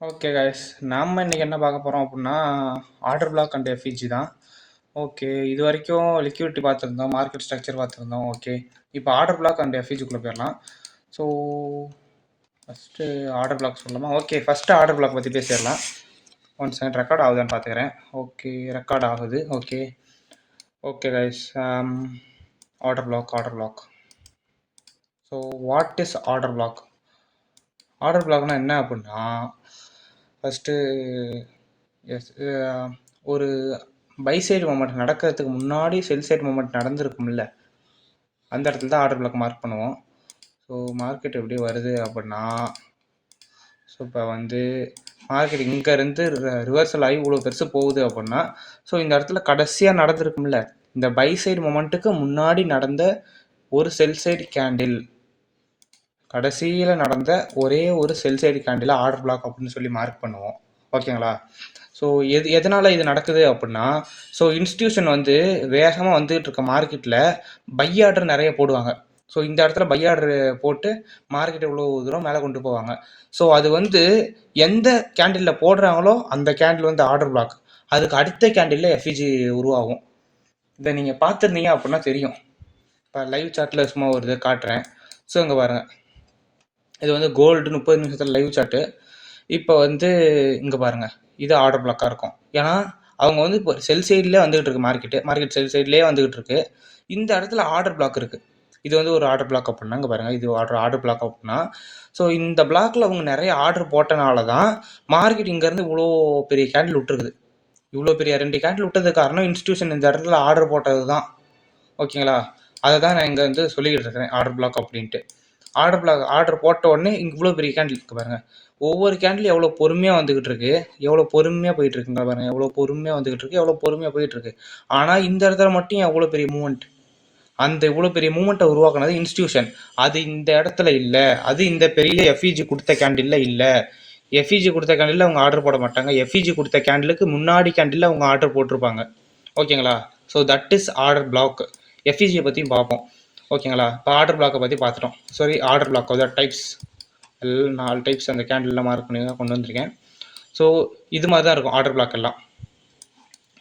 Okay guys, நாம் இன்றைக்கி என்ன பார்க்க போகிறோம் அப்படின்னா ஆர்டர் பிளாக் அண்ட் எஃப்இஜி தான். ஓகே, இது வரைக்கும் லிக்விடிட்டி பார்த்துருந்தோம், மார்க்கெட் ஸ்ட்ரக்சர் பார்த்துருந்தோம். ஓகே, இப்போ ஆர்டர் பிளாக் அண்ட் எஃப்இஜிக்குள்ளே போயிடலாம். ஸோ ஃபஸ்ட்டு ஆர்டர் பிளாக் சொல்லலாமா? ஓகே, ஃபஸ்ட்டு ஆர்டர் பிளாக் பற்றி பேசிடலாம். ஒன் செகண்ட், ரெக்கார்ட் ஆகுதான்னு பார்த்துக்கிறேன். ஓகே, ரெக்கார்ட் ஆகுது. Okay okay guys, order block. So what is order block? Order பிளாக்னால் என்ன அப்படின்னா, ஃபஸ்ட்டு எஸ் ஒரு பை சைடு மூமெண்ட் நடக்கிறதுக்கு முன்னாடி செல் சைடு மூமெண்ட் நடந்திருக்கும்ல, அந்த இடத்துல தான் ஆர்டர் பிளாக் மார்க் பண்ணுவோம். ஸோ மார்க்கெட் எப்படி வருது அப்படின்னா, ஸோ இப்போ வந்து மார்க்கெட் இங்கேருந்து ரிவர்சல் ஆகி இவ்வளோ பெருசு போகுது அப்படின்னா, ஸோ இந்த இடத்துல கடைசியாக நடந்திருக்கும்ல, இந்த பை சைடு மூமெண்ட்டுக்கு முன்னாடி நடந்த ஒரு செல் சைடு கேண்டில், கடைசியில் நடந்த ஒரே ஒரு செல் சைடு கேண்டில் ஆர்டர் பிளாக் அப்படின்னு சொல்லி மார்க் பண்ணுவோம். ஓகேங்களா? ஸோ எதனால் இது நடக்குது அப்படின்னா, ஸோ இன்ஸ்டியூஷன் வந்து வேகமாக வந்துகிட்டு இருக்க மார்க்கெட்டில் பை ஆர்டர் நிறைய போடுவாங்க. ஸோ இந்த இடத்துல பை ஆர்டர் போட்டு மார்க்கெட் இவ்வளோ தூரம் மேலே கொண்டு போவாங்க. ஸோ அது வந்து எந்த கேண்டிலில் போடுறாங்களோ அந்த கேண்டில் வந்து ஆர்டர் பிளாக், அதுக்கு அடுத்த கேண்டிலில் எஃப்இஜி உருவாகும். இதை நீங்கள் பார்த்துருந்தீங்க அப்படின்னா தெரியும். இப்போ லைவ் சார்ட்டில் சும்மா ஒரு இதை காட்டுறேன். ஸோ இங்கே பாருங்கள், இது வந்து கோல்டு 30 நிமிஷத்தில் லைவ் சார்ட்டு. இப்போ வந்து இங்கே பாருங்கள், இது ஆர்டர் பிளாக்காக இருக்கும். ஏன்னா அவங்க வந்து இப்போ செல் சைட்லேயே வந்துகிட்டு இருக்கு, மார்க்கெட் செல் சைட்லேயே வந்துகிட்டு இருக்கு. இந்த இடத்துல ஆர்டர் பிளாக் இருக்குது. இது வந்து ஒரு ஆர்டர் பிளாக் அப்படின்னா, இங்கே பாருங்கள், இது ஆர்டர் பிளாக் அப்படின்னா, ஸோ இந்த பிளாக்ல அவங்க நிறைய ஆர்டர் போட்டனால தான் மார்க்கெட் இங்கேருந்து இவ்வளோ பெரிய கேண்டில் விட்டுருக்குது. இவ்வளோ பெரிய 2 கேண்டில் விட்டதுக்கு காரணம் இன்ஸ்டியூஷன் இந்த இடத்துல ஆர்டர் போட்டது தான். ஓகேங்களா? அதை தான் நான் இங்கே வந்து சொல்லிக்கிட்டு இருக்கிறேன், ஆர்டர் பிளாக் அப்படின்ட்டு. ஆர்டர் போட்ட உடனே இங்கே இவ்வளோ பெரிய கேண்டில் இருக்குது பாருங்கள். ஒவ்வொரு கேண்டில் எவ்வளோ பொறுமையாக வந்துக்கிட்டு இருக்கு, எவ்வளோ பொறுமையாக போயிட்டு இருக்குங்க பாருங்கள். எவ்வளோ பொறுமையாக வந்துக்கிட்டு இருக்கு, எவ்வளோ பொறுமையாக போயிட்டு இருக்கு. ஆனால் இந்த இடத்துல மட்டும் எவ்வளோ பெரிய மூமெண்ட், அந்த இவ்வளோ பெரிய மூமெண்ட்டை உருவாக்குனது இன்ஸ்டியூஷன். அது இந்த இடத்துல இல்லை, அது இந்த பெரிய எஃப்இஜி கொடுத்த கேண்டில் இல்லை. எஃப்இஜி கொடுத்த கேண்டில் அவங்க ஆர்டர் போட மாட்டாங்க. எஃப்இஜி கொடுத்த கேண்டிலுக்கு முன்னாடி கேண்டில் அவங்க ஆர்டர் போட்டிருப்பாங்க. ஓகேங்களா? So that is order block. எஃப்இஜியை பற்றியும் பார்ப்போம். ஓகேங்களா? இப்போ ஆர்டர் பிளாக்கை பற்றி பார்த்துட்டோம். சாரி, ஆர்டர் பிளாக் அதாவது டைப்ஸ், 4 டைப்ஸ் அந்த கேண்டில்லாம் மார்க் பண்ணி தான் கொண்டு வந்திருக்கேன். ஸோ இது மாதிரி தான் இருக்கும் ஆர்டர் பிளாக் எல்லாம்.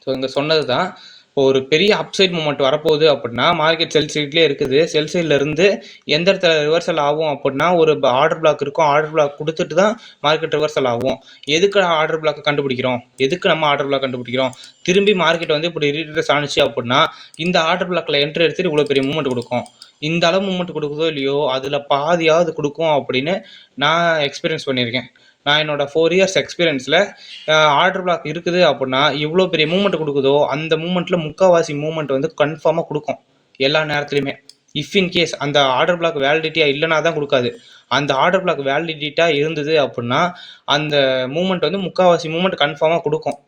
ஸோ இங்கே சொன்னது தான், இப்போ ஒரு பெரிய அப்சைட் மூமெண்ட் வரப்போகுது அப்படின்னா மார்க்கெட் செல் சைட்லேயே இருக்குது. செல் சைட்லேருந்து எந்த இடத்துல ரிவர்சல் ஆகும் அப்படின்னா ஒரு ஆர்டர் பிளாக் இருக்கும். ஆர்டர் பிளாக் கொடுத்துட்டு தான் மார்க்கெட் ரிவர்சல் ஆகும். எதுக்கு ஆர்டர் பிளாக் கண்டுபிடிக்கிறோம், எதுக்கு நம்ம ஆர்டர் பிளாக் கண்டுபிடிக்கிறோம்? திரும்பி மார்க்கெட் வந்து இப்படி ரீட்ரஸ் ஆனிச்சு அப்படின்னா இந்த ஆர்டர் பிளாக்ல என்ட்ரி எடுத்துட்டு இவ்வளோ பெரிய மூமெண்ட் கொடுக்கும். இந்த அளவு மூமெண்ட் கொடுக்குதோ இல்லையோ அதில் பாதியாவது கொடுக்கும் அப்படின்னு நான் எக்ஸ்பீரியன்ஸ் பண்ணியிருக்கேன். நான் என்னோட 4 இயர்ஸ் எக்ஸ்பீரியன்ஸில் ஆர்டர் பிளாக் இருக்குது அப்படின்னா இவ்வளோ பெரிய மூமெண்ட் கொடுக்குதோ அந்த மூமெண்ட்டில் முக்கால்வாசி மூமெண்ட் வந்து கன்ஃபார்மாக கொடுக்கும் எல்லா நேரத்துலையுமே. இஃப் இன் கேஸ் அந்த ஆர்டர் பிளாக் வேலிடிட்டியாக இல்லைனா தான் கொடுக்காது. அந்த ஆர்டர் பிளாக் வேலிடிட்டாக இருந்தது அப்படின்னா அந்த மூமெண்ட் வந்து முக்கால்வாசி மூமெண்ட் கன்ஃபார்மாக கொடுக்கும்.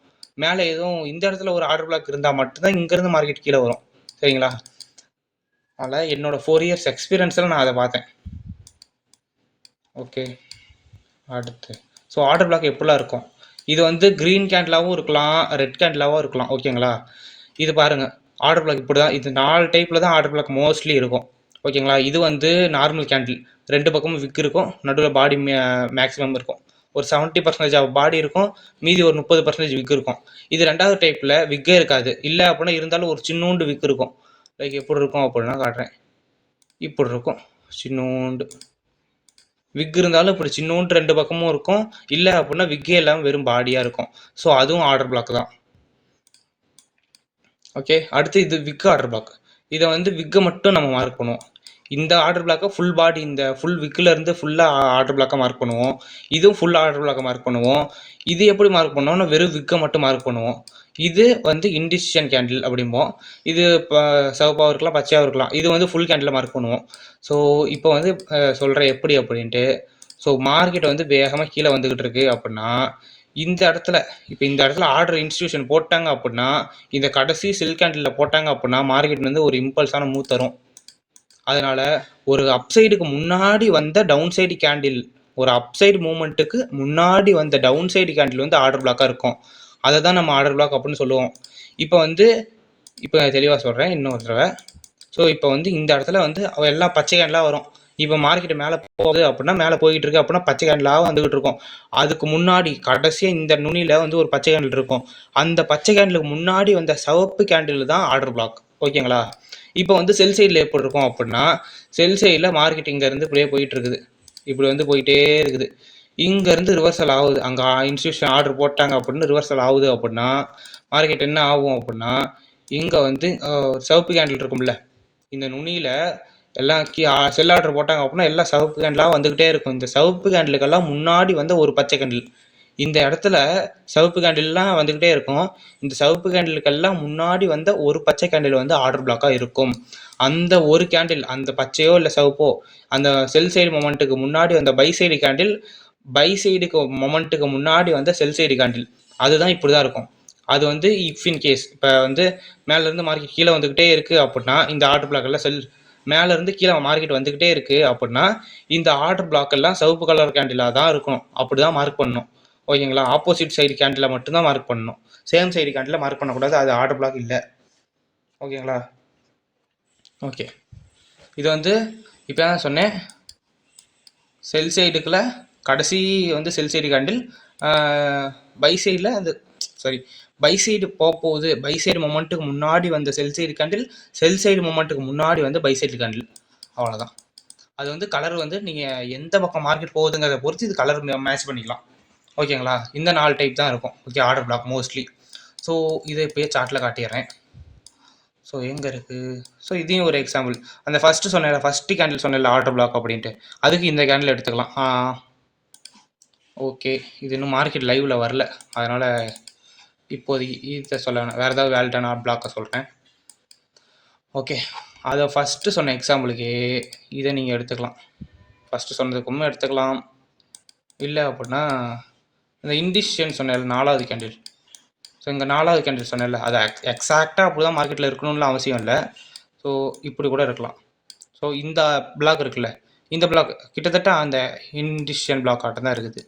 மேலே எதுவும் இந்த இடத்துல ஒரு ஆர்டர் பிளாக் இருந்தால் மட்டும்தான் இங்கேருந்து மார்க்கெட் கீழே வரும். சரிங்களா? அதனால் என்னோட 4 இயர்ஸ் எக்ஸ்பீரியன்ஸில் நான் அதை பார்த்தேன். ஓகே, அடுத்து ஸோ ஆர்டர் பிளாக் எப்படிலாம் இருக்கும்? இது வந்து க்ரீன் கேண்டிலாகவும் இருக்கலாம், ரெட் கேண்டிலாகவும் இருக்கலாம். ஓகேங்களா? இது பாருங்கள், ஆர்டர் பிளாக் இப்படி தான். இது 4 டைப்பில் தான் ஆர்டர் பிளாக் மோஸ்ட்லி இருக்கும். ஓகேங்களா? இது வந்து நார்மல் கேண்டில், 2 பக்கமும் விக் இருக்கும், நடுவில் பாடி மேக்ஸிமம் இருக்கும். ஒரு 70% ஆஃப் பாடி இருக்கும், மீதி ஒரு 30% விக் இருக்கும். இது 2வது டைப்பில் விக்கே இருக்காது. இல்லை அப்படின்னா இருந்தாலும் ஒரு சின்னூண்டு விக் இருக்கும். லைக் எப்படி இருக்கும் அப்படின்னா காட்டுறேன். இப்படி இருக்கும், சின்னூண்டு விக் இருந்தாலும் இப்படி சின்னூண்டு 2 பக்கமும் இருக்கும். இல்லை அப்படின்னா விக்கே இல்லாமல் வெறும் பாடியாக இருக்கும். ஸோ அதுவும் ஆர்டர் பிளாக் தான். ஓகே, அடுத்து இது விக் ஆர்டர் பிளாக். இதை வந்து விக்கை மட்டும் நம்ம மார்க் பண்ணுவோம். இந்த ஆர்டர் பிளாக்கை ஃபுல் பாடி, இந்த ஃபுல் விக்கில் இருந்து ஃபுல்லாக ஆர்டர் பிளாக்கை மார்க் பண்ணுவோம். இதுவும் ஃபுல் ஆர்டர் பிளாக்கை மார்க் பண்ணுவோம். இது எப்படி மார்க் பண்ணுவோம்னா வெறும் விக்கை மட்டும் மார்க் பண்ணுவோம். இது வந்து இன்டிசிஷன் கேண்டில் அப்படிம்போம். இது இப்போ சிவப்பாகவும் இருக்கலாம், பச்சையாகவும் இருக்கலாம். இது வந்து ஃபுல் கேண்டில் மார்க் பண்ணுவோம். ஸோ இப்போ வந்து சொல்கிறேன் எப்படி அப்படின்ட்டு. ஸோ மார்க்கெட் வந்து வேகமாக கீழே வந்துக்கிட்டு இருக்கு அப்படின்னா இந்த இடத்துல, இப்போ இந்த இடத்துல ஆர்டர் இன்ஸ்டியூஷன் போட்டாங்க அப்படின்னா, இந்த கடைசி செல் கேண்டிலில் போட்டாங்க அப்படின்னா மார்க்கெட் வந்து ஒரு இம்பல்ஸான மூவ் தரும். அதனால் ஒரு அப்சைடுக்கு முன்னாடி வந்த டவுன் சைடு கேண்டில், ஒரு அப்சைடு மூமெண்ட்டுக்கு முன்னாடி வந்த டவுன் சைடு கேண்டில் வந்து ஆர்டர் பிளாக்காக இருக்கும். அதை தான் நம்ம ஆர்டர் பிளாக் அப்படின்னு சொல்லுவோம். இப்போ வந்து இப்போ தெளிவாக சொல்கிறேன் இன்னொரு தடவை. ஸோ இப்போ வந்து இந்த இடத்துல வந்து எல்லாம் பச்சை கேண்டிலாக வரும். இப்போ மார்க்கெட் மேலே போகுது அப்படின்னா மேலே போயிட்டு இருக்கு அப்படின்னா பச்சை கேண்டிலாக வந்துகிட்டு இருக்கும். அதுக்கு முன்னாடி கடைசியாக இந்த நுனியில் வந்து ஒரு பச்சை கேண்டில் இருக்கும். அந்த பச்சை கேண்டிலுக்கு முன்னாடி வந்த சிவப்பு கேண்டில் தான் ஆர்டர் பிளாக். ஓகேங்களா? இப்போ வந்து செல் சைடில் எப்படி இருக்கும் அப்படின்னா, செல் சைடில் மார்க்கெட் இங்கேருந்து இப்படியே போயிட்டு இருக்குது. இப்படி வந்து போயிட்டே இருக்குது. இங்கேருந்து ரிவர்சல் ஆகுது. அங்கே இன்ஸ்டியூஷன் ஆர்டர் போட்டாங்க அப்படின்னு ரிவர்சல் ஆகுது அப்படின்னா மார்க்கெட் என்ன ஆகும் அப்படின்னா, இங்கே வந்து சிவப்பு கேண்டில் இருக்கும்ல, இந்த நுனியில் எல்லாம் செல் ஆர்டர் போட்டாங்க அப்படின்னா எல்லாம் சிவப்பு கேண்டிலாக வந்துக்கிட்டே இருக்கும். இந்த சிவப்பு கேண்டிலுக்கெல்லாம் முன்னாடி வந்து ஒரு பச்சை கேண்டில், இந்த இடத்துல சிவப்பு கேண்டில்லாம் வந்துக்கிட்டே இருக்கும். இந்த சிவப்பு கேண்டிலுக்கெல்லாம் முன்னாடி வந்த ஒரு பச்சை கேண்டில் வந்து ஆர்டர் பிளாக்காக இருக்கும். அந்த ஒரு கேண்டில், அந்த பச்சையோ இல்லை சிவப்போ, அந்த செல் சைடு மொமெண்ட்டுக்கு முன்னாடி வந்த பை சைடு கேண்டில், பை சைடுக்கு மொமெண்ட்டுக்கு முன்னாடி வந்த செல் சைடு கேண்டில், அதுதான் இப்படி தான் இருக்கும். அது வந்து இஃப் இன் கேஸ் இப்போ வந்து மேலேருந்து மார்க்கெட் கீழே வந்துக்கிட்டே இருக்குது அப்படின்னா இந்த ஆர்டர் பிளாக் எல்லாம் மேலேருந்து கீழே மார்க்கெட் வந்துக்கிட்டே இருக்குது அப்படின்னா இந்த ஆர்டர் பிளாக் எல்லாம் சிவப்பு கலர் கேண்டிலாக தான் இருக்கணும். அப்படி தான் மார்க் பண்ணணும். ஓகேங்களா? ஆப்போசிட் சைடு கேண்டில் மட்டும்தான் மார்க் பண்ணணும். சேம் சைடு கேண்டில் மார்க் பண்ணக்கூடாது. அது ஆர்டர் பிளாக் இல்லை. ஓகேங்களா? ஓகே, இது வந்து இப்போ தான் சொன்னேன், செல் சைடுக்குள்ள கடைசி வந்து செல் சைடு கேண்டில், பை சைடில் அந்த பை சைடு போகுது. பை சைடு மொமெண்ட்டுக்கு முன்னாடி வந்த sell side candle, sell side மொமெண்ட்டுக்கு முன்னாடி வந்து பை சைடு கேண்டில். அவ்வளோதான். அது வந்து கலர் வந்து நீங்கள் எந்த பக்கம் மார்க்கெட் போகுதுங்கிறத பொறுத்து இது கலர் மேட்ச் பண்ணிக்கலாம். ஓகேங்களா? இந்த 4 டைப் தான் இருக்கும். Okay, order black mostly. So இதை இப்போயே சார்ட்டில் காட்டிடுறேன். ஸோ எங்கே இருக்குது? ஸோ இதையும் ஒரு எக்ஸாம்பிள். அந்த ஃபஸ்ட்டு சொன்னேன், ஃபஸ்ட்டு கேண்டில் சொன்னேன்ல ஆர்டர் பிளாக் அப்படின்ட்டு, அதுக்கு இந்த கேண்டில் எடுத்துக்கலாம். ஓகே, இது இன்னும் மார்க்கெட் லைவில் வரல, அதனால் இப்போதைக்கு இதை சொல்ல வேணாம். வேறு ஏதாவது வேலிடான பிளாக்கை சொல்கிறேன். ஓகே, அதை ஃபஸ்ட்டு சொன்ன எக்ஸாம்பிளுக்கு இதை நீங்கள் எடுத்துக்கலாம். ஃபஸ்ட்டு சொன்னதுக்கும் எடுத்துக்கலாம். இல்லை அப்படின்னா இந்த இண்டிஷன் சொன்னேன் 4வது கேண்டில். ஸோ இங்கே 4வது கேண்டில் சொன்னேன்ல, அது எக்ஸாக்டாக அப்படி தான் மார்க்கெட்டில் இருக்கணும்னு அவசியம் இல்லை. ஸோ இப்படி கூட இருக்கலாம். ஸோ இந்த பிளாக் இருக்குல்ல, இந்த பிளாக் கிட்டத்தட்ட அந்த இண்டிஷன் பிளாக் ஆட்டம் தான் இருக்குது.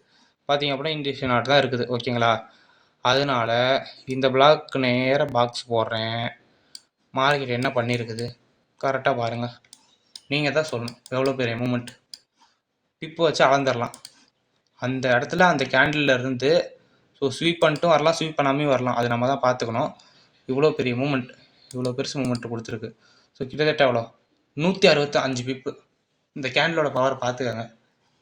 பார்த்தீங்க அப்படின்னா இண்டிஷன் ஆட்டம் தான் இருக்குது. ஓகேங்களா? அதனால இந்த பிளாக் நேராக பாக்ஸ் போடுறேன். மார்க்கெட் என்ன பண்ணியிருக்குது கரெக்டாக பாருங்கள். நீங்கள் தான் சொல்லணும் எவ்வளோ பெரிய மூமெண்ட். டிப்பு வச்சு அளந்துடலாம். அந்த இடத்துல அந்த கேண்டில் இருந்து ஸோ ஸ்வீப் பண்ணிட்டும் வரலாம், ஸ்வீப் பண்ணாமையும் வரலாம். அது நம்ம தான் பார்த்துக்கணும். இவ்வளோ பெரிய மூமெண்ட், இவ்வளோ பெருசு மூமெண்ட் கொடுத்துருக்கு. ஸோ கிட்டத்தட்ட எவ்வளோ 165 பிப்பு. இந்த கேண்டிலோட பவர் பார்த்துக்கோங்க.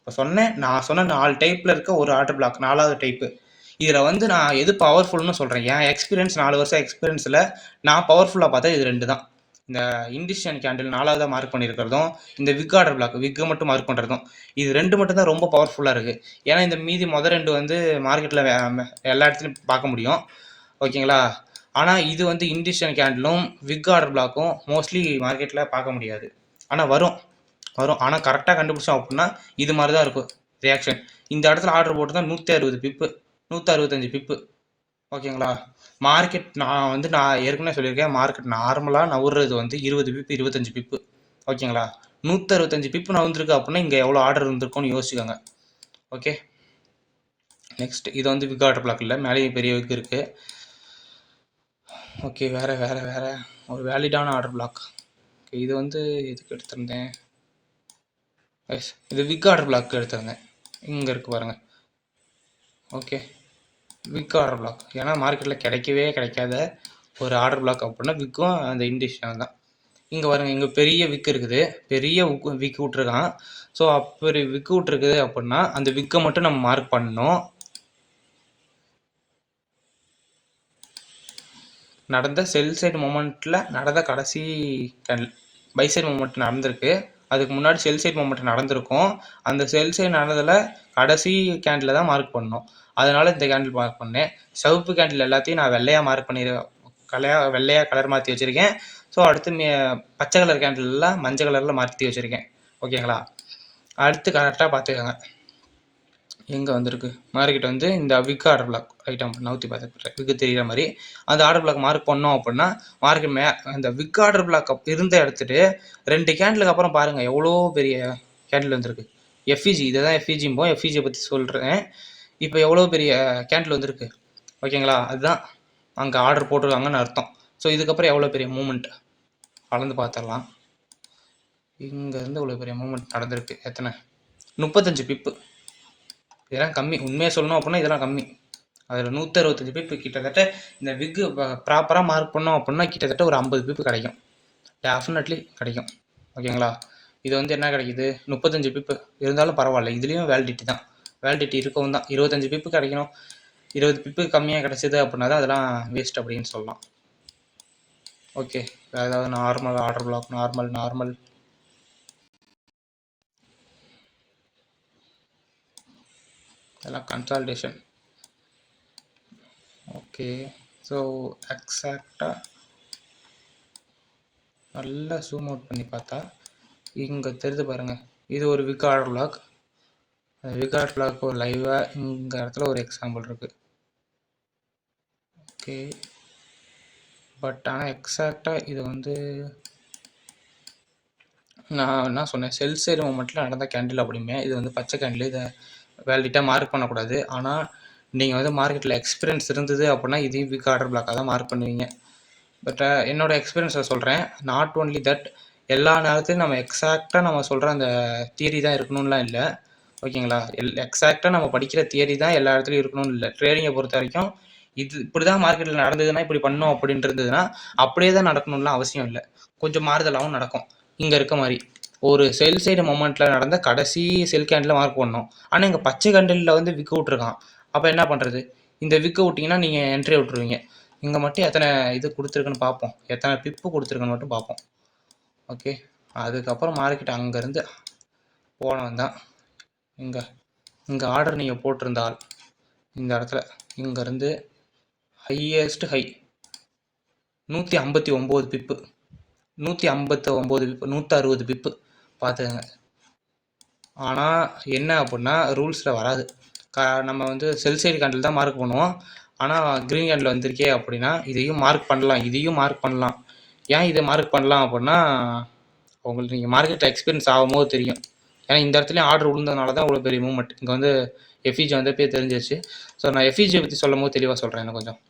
இப்போ நான் சொன்ன 4 டைப்பில் இருக்க ஒரு ஆர்டர் பிளாக் 4வது டைப்பு. இதில் வந்து நான் எது பவர்ஃபுல்னு சொல்கிறேன். என் எக்ஸ்பீரியன்ஸ் 4 வருஷம் எக்ஸ்பீரியன்ஸில் நான் பவர்ஃபுல்லாக பார்த்தா இது 2 தான். இந்த இண்டிஷன் கேண்டில் 4வதாக மார்க் பண்ணியிருக்கிறதும், இந்த விக் ஆர்டர் பிளாக் விக்கை மட்டும் மார்க் பண்ணுறதும், இது 2 மட்டும் தான் ரொம்ப பவர்ஃபுல்லாக இருக்குது. ஏன்னா இந்த மீதி மொதல் 2 வந்து மார்க்கெட்டில் எல்லா இடத்துலையும் பார்க்க முடியும். ஓகேங்களா? ஆனால் இது வந்து இண்டிஷன் கேண்டிலும் விக் ஆர்டர் பிளாக்கும் மோஸ்ட்லி மார்க்கெட்டில் பார்க்க முடியாது. ஆனால் வரும். ஆனால் கரெக்டாக கண்டுபிடிச்சோம் அப்படின்னா இது மாதிரி தான் இருக்கும் ரியாக்ஷன். இந்த இடத்துல ஆர்டர் போட்டு தான் 160 பிப்பு, 165 பிப்பு. ஓகேங்களா? மார்க்கெட் நான் ஏற்கனவே சொல்லியிருக்கேன், மார்க்கெட் நார்மலாக நவுறது வந்து 20 பிப்பு 25 பிப்பு. ஓகேங்களா? 165 பிப்பு நவுந்துருக்கு அப்படின்னா இங்கே எவ்வளோ ஆர்டர் இருந்திருக்கும்னு யோசிச்சுக்கோங்க. ஓகே, நெக்ஸ்ட் இது வந்து விக் ஆர்டர் பிளாக் இல்லை, மேலேயும் பெரிய விக் இருக்குது. ஓகே, வேறு ஒரு வேலிடான ஆர்டர் பிளாக். ஓகே, இது வந்து எதுக்கு எடுத்திருந்தேன்? எஸ், இது விக் ஆர்டர் பிளாக் எடுத்திருந்தேன். இங்கே இருக்குது பாருங்கள். ஓகே, விக் ஆர்டர் பிளாக், ஏன்னா மார்க்கெட்டில் கிடைக்காத ஒரு ஆர்டர் பிளாக் அப்படின்னா விக்கும் அந்த இண்டிஷன் தான். இங்கே பாருங்க, இங்கே பெரிய விக்கு இருக்குது, பெரிய விக்கு விட்ருக்கான். ஸோ அப்படி விக்கு விட்ருக்குது அப்படின்னா அந்த விக்கை மட்டும் நம்ம மார்க் பண்ணணும். நடந்த செல் சைடு மூமெண்ட்டில் நடந்த கடைசி பை சைடு மூமெண்ட் நடந்திருக்கு. அதுக்கு முன்னாடி செல் சைடு மூமெண்ட் நடந்திருக்கும். அந்த செல் சைடு நடந்ததில் கடைசி கேண்டில் தான் மார்க் பண்ணணும். அதனால் இந்த கேண்டில் மார்க் பண்ணேன். சிவப்பு கேண்டில் எல்லாத்தையும் நான் வெள்ளையாக மார்க் வெள்ளையாக கலர் மாற்றி வச்சுருக்கேன். ஸோ அடுத்து பச்சை கலர் கேண்டில் எல்லாம் மஞ்சள் கலரில் மாற்றி வச்சுருக்கேன். ஓகேங்களா? அடுத்து கரெக்டாக பார்த்துக்கோங்க எங்கே வந்திருக்கு மார்க்கெட் வந்து இந்த விக் ஆர்டர் பிளாக் ஐட்டம் நவுத்தி பார்த்து விக்கு தெரிகிற மாதிரி அந்த ஆர்டர் பிளாக் மார்க் பண்ணோம் அப்படின்னா மார்க்கெட் அந்த விக் ஆர்டர் பிளாக் இருந்த எடுத்துகிட்டு 2 கேண்டிலுக்கு அப்புறம் பாருங்கள் எவ்வளோ பெரிய கேண்டில் வந்திருக்கு. எஃப்இஜி, இதை தான் எஃப்இஜிம்போம். எஃப்இஜியை பற்றி சொல்கிறேன். இப்போ எவ்வளோ பெரிய கேண்டில் வந்திருக்கு. ஓகேங்களா? அதுதான் அங்கே ஆர்டர் போட்டிருக்காங்கன்னு அர்த்தம். ஸோ இதுக்கப்புறம் எவ்வளோ பெரிய மூமெண்ட் அளந்து பார்த்துடலாம். இங்கேருந்து இவ்வளோ பெரிய மூமெண்ட் நடந்திருக்கு. எத்தனை 35 பிப்பு. இதெல்லாம் கம்மி. உண்மையாக சொல்லணும் அப்படின்னா இதெல்லாம் கம்மி. அதில் 165 பிப்பு கிட்டத்தட்ட இந்த விக்கு ப்ராப்பராக மார்க் பண்ணோம் அப்படின்னா கிட்டத்தட்ட ஒரு 50 பிப்பு கிடைக்கும். டெஃபினெட்லி கிடைக்கும். ஓகேங்களா? இது வந்து என்ன கிடைக்குது 35 பிப்பு இருந்தாலும் பரவாயில்ல. இதுலேயும் வேலிடிட்டி தான். வேலிடிட்டி இருக்கவும் தான் 25 பிப்பு கிடைக்கணும். 20 பிப்பு கம்மியாக கிடைச்சிது அப்படின்னா தான் அதெல்லாம் வேஸ்ட் அப்படின்னு சொல்லலாம். ஓகே, வேறு ஏதாவது நார்மல் ஆர்டர் பிளாக் நார்மல் இதெல்லாம் கன்சால்டேஷன். ஓகே, ஸோ எக்ஸாக்டாக நல்லா ஜூம் அவுட் பண்ணி பார்த்தா இங்கே தெரிஞ்சு பாருங்கள். இது ஒரு விக் ஆர்டர் பிளாக். அந்த விக் ஆர்டர் பிளாக் ஒரு லைவாக இங்கே இடத்துல ஒரு எக்ஸாம்பிள் இருக்குது. ஓகே, பட் ஆனால் எக்ஸாக்டாக இது வந்து நான் என்ன சொன்னேன், செல் சைடு மூமெண்ட்டில் நடந்த கேண்டில் அப்படிமே. இது வந்து பச்சை கேண்டில். இதை வேலிட்டாக மார்க் பண்ணக்கூடாது. ஆனால் நீங்கள் வந்து மார்க்கெட்டில் எக்ஸ்பீரியன்ஸ் இருந்தது அப்படின்னா இதையும் விக் ஆர்டர் பிளாக்காக தான் மார்க் பண்ணுவீங்க. பட் என்னோடய எக்ஸ்பீரியன்ஸை சொல்கிறேன். நாட் ஓன்லி தட், எல்லா நேரத்தையும் நம்ம எக்ஸாக்டாக நம்ம சொல்கிற அந்த தியரி தான் இருக்கணும்லாம் இல்லை. ஓகேங்களா? எக்ஸாக்டாக நம்ம படிக்கிற தியரி தான் எல்லா இடத்துலையும் இருக்கணும்னு இல்லை. ட்ரேடிங்கை பொறுத்த வரைக்கும் இது இப்படி தான் மார்க்கெட்டில் நடந்ததுன்னா இப்படி பண்ணோம் அப்படின்ட்டு இருந்ததுன்னா அப்படியே தான் நடக்கணும்லாம் அவசியம் இல்லை. கொஞ்சம் மாறுதலாகவும் நடக்கும். இங்கே இருக்க மாதிரி ஒரு செல் சைடு மொமெண்ட்டில் நடந்த கடைசி செல் கேண்டில் மார்க் பண்ணோம். ஆனால் இங்கே பச்சை கேண்டிலில் வந்து விக்கு விட்ருக்கான். அப்போ என்ன பண்ணுறது? இந்த விக்கு விட்டிங்கன்னா நீங்கள் என்ட்ரி விட்டுருவீங்க. இங்கே மட்டும் எத்தனை இது கொடுத்துருக்குன்னு பார்ப்போம். எத்தனை பிப்பு கொடுத்துருக்குன்னு மட்டும் பார்ப்போம். ஓகே, அதுக்கப்புறம் மார்க்கெட் அங்கேருந்து போனவன் தான் இங்கே ஆர்டர் நீங்கள் போட்டிருந்தால் இந்த இடத்துல இங்கேருந்து ஹையஸ்ட் ஹை 159 பிப்பு, 159 பிப்பு, 160 பிப்பு பார்த்துக்கங்க. ஆனால் என்ன அப்படின்னா ரூல்ஸில் வராது. நம்ம வந்து செல் சைடு கேண்டில் தான் மார்க் பண்ணுவோம். ஆனால் க்ரீன் கேண்டில் வந்திருக்கே அப்படின்னா இதையும் மார்க் பண்ணலாம். ஏன் இதை மார்க் பண்ணலாம் அப்படின்னா உங்களுக்கு நீங்கள் மார்க்கெட்டில் எக்ஸ்பீரியன்ஸ் ஆகும்போது தெரியும். ஏன்னா இந்த இடத்துலையும் ஆர்டர் விழுந்ததுனால தான் இவ்வளோ பெரிய மூவ்மெண்ட். இங்கே வந்து எஃப்இஜி வந்து போய் தெரிஞ்சிருச்சு. ஸோ நான் எஃப்இஜியை பற்றி சொல்லும் போது தெளிவாக சொல்கிறேன். எனக்கு கொஞ்சம்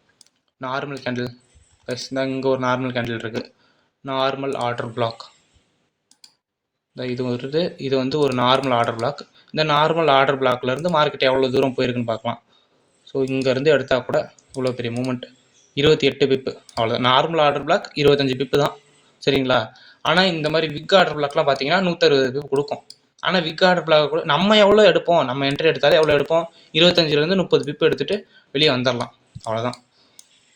நார்மல் கேண்டில் தான். இங்கே ஒரு நார்மல் கேண்டில் இருக்குது. நார்மல் ஆர்டர் பிளாக் இது வருது. இது வந்து ஒரு நார்மல் ஆர்டர் பிளாக். இந்த நார்மல் ஆர்டர் பிளாக்லேருந்து மார்க்கெட் எவ்வளோ தூரம் போயிருக்குன்னு பார்க்கலாம். ஸோ இங்கேருந்து எடுத்தால் கூட இவ்வளோ பெரிய மூமெண்ட் 28 பிப்பு அவ்வளோதான். நார்மல் ஆர்டர் பிளாக் 25 பிப்பு தான். சரிங்களா? ஆனால் இந்த மாதிரி விக் ஆர்டர் பிளாக்லாம் பார்த்தீங்கன்னா 160 பிப்பு கொடுக்கும். ஆனால் விக் ஆர்டர் பிளாக் கூட நம்ம எவ்வளோ எடுப்போம், நம்ம என்ட்ரி எடுத்தாலே எவ்வளோ எடுப்போம், 25லேருந்து 30 பிப்பு எடுத்துகிட்டு வெளியே வந்துடலாம். அவ்வளோதான்.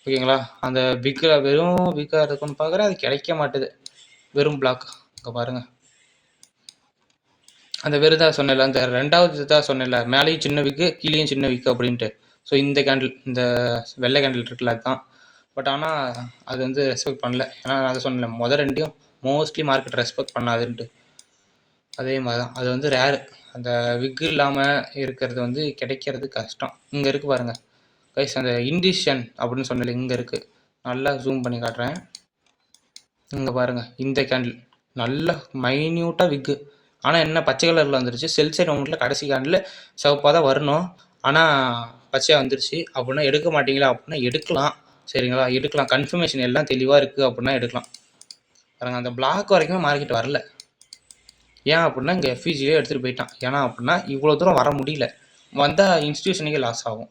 ஓகேங்களா? அந்த விக்கில் வெறும் விக்காக இருக்குன்னு பார்க்குறேன், அது கிடைக்க மாட்டுது. வெறும் பிளாக் இங்கே பாருங்கள். அந்த வெறுதாக சொன்னல, அந்த ரெண்டாவது தான் சொன்னல, மேலேயும் சின்ன விக்கு கீழேயும் சின்ன விக்கு அப்படின்ட்டு. ஸோ இந்த கேண்டில், இந்த வெள்ளை கேண்டில் இருக்குல்ல அதுதான். பட் ஆனால் அது வந்து ரெஸ்பெக்ட் பண்ணல. ஏன்னா நான் அதை சொன்னல, மொதல் ரெண்டையும் மோஸ்ட்லி மார்க்கெட் ரெஸ்பெக்ட் பண்ணாதுன்ட்டு. அதே மாதிரி தான் அது வந்து ரேரு. அந்த விக்கு இல்லாமல் இருக்கிறது வந்து கிடைக்கிறது கஷ்டம். இங்கே இருக்குது பாருங்கள் கைஸ், அந்த இண்டிஷன் அப்படின்னு சொன்னல இங்கே இருக்குது. நல்லா ஜூம் பண்ணி காட்டுறேன். இங்கே பாருங்கள், இந்த கேண்டில் நல்ல மைன்யூட்டாக விக்கு. ஆனால் என்ன பச்சை கலரில் வந்துருச்சு. செல் சைடு மொமெண்ட்டில் கடைசி கேண்டில் சிவப்பாக தான் வரணும். ஆனால் பச்சையாக வந்துருச்சு. அப்படின்னா எடுக்க மாட்டிங்களா அப்படின்னா எடுக்கலாம். சரிங்களா? எடுக்கலாம். கன்ஃபர்மேஷன் எல்லாம் தெளிவாக இருக்குது அப்படின்னா எடுக்கலாம். பாருங்கள், அந்த பிளாக் வரைக்கும் மார்க்கெட் வரல. ஏன் அப்படின்னா இங்கே எஃப்இஜியே எடுத்துகிட்டு போயிட்டான். ஏன்னா அப்படின்னா இவ்வளோ தூரம் வர முடியல. வந்தால் இன்ஸ்டியூஷனுக்கே லாஸ் ஆகும்.